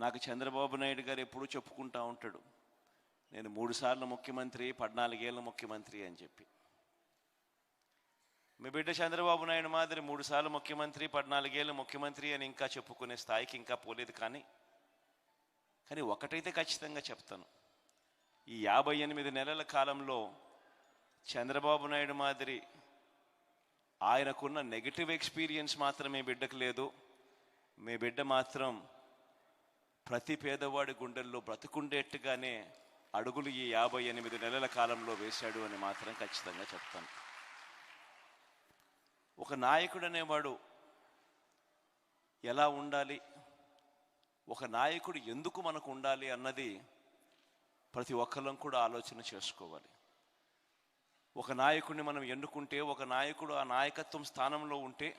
నాకు చంద్రబాబు నాయుడు గారు ఎప్పుడూ చెప్పుకుంటూ ఉంటాడు, నేను 3 సార్లు ముఖ్యమంత్రి, 14 ఏళ్ళ ముఖ్యమంత్రి అని చెప్పి. మీ బిడ్డ చంద్రబాబు నాయుడు మాదిరి 3 సార్లు ముఖ్యమంత్రి, 14 ఏళ్ళు ముఖ్యమంత్రి అని ఇంకా చెప్పుకునే స్థాయికి ఇంకా పోలేదు. కానీ ఒకటైతే ఖచ్చితంగా చెప్తాను, ఈ 58 నెలల కాలంలో చంద్రబాబు నాయుడు మాదిరి ఆయనకున్న నెగిటివ్ ఎక్స్పీరియన్స్ మాత్రం మీ బిడ్డకు లేదు. మీ బిడ్డ మాత్రం ప్రతి పేదవాడి గుండెల్లో బ్రతుకుండేట్టుగానే అడుగులు ఈ 58 నెలల కాలంలో వేశాడు అని మాత్రం ఖచ్చితంగా చెప్తాను. ఒక నాయకుడు అనేవాడు ఎలా ఉండాలి, ఒక నాయకుడు ఎందుకు మనకు ఉండాలి అన్నది ప్రతి ఒక్కళ్ళం కూడా ఆలోచన చేసుకోవాలి. ఒక నాయకుడిని మనం ఎన్నుకుంటే, ఒక నాయకుడు ఆ నాయకత్వం స్థానంలో ఉంటే,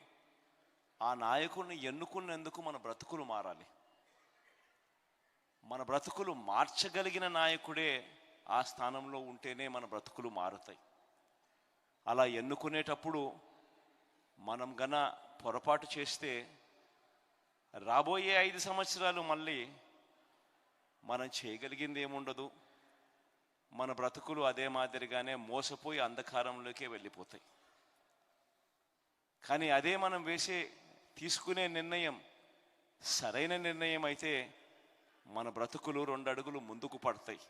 ఆ నాయకుడిని ఎన్నుకున్నందుకు మన బ్రతుకులు మారాలి. మన బ్రతుకులు మార్చగలిగిన నాయకుడే ఆ స్థానంలో ఉంటేనే మన బ్రతుకులు మారుతాయి. అలా ఎన్నుకునేటప్పుడు మనం పొరపాటు చేస్తే రాబోయే 5 సంవత్సరాలు మళ్ళీ మనం చేయగలిగింది ఏముండదు. మన బ్రతుకులు అదే మాదిరిగానే మోసపోయి అంధకారంలోకే వెళ్ళిపోతాయి. కానీ అదే మనం తీసుకునే నిర్ణయం సరైన నిర్ణయం అయితే మన బ్రతుకులు 2 అడుగులు ముందుకు పడతాయి.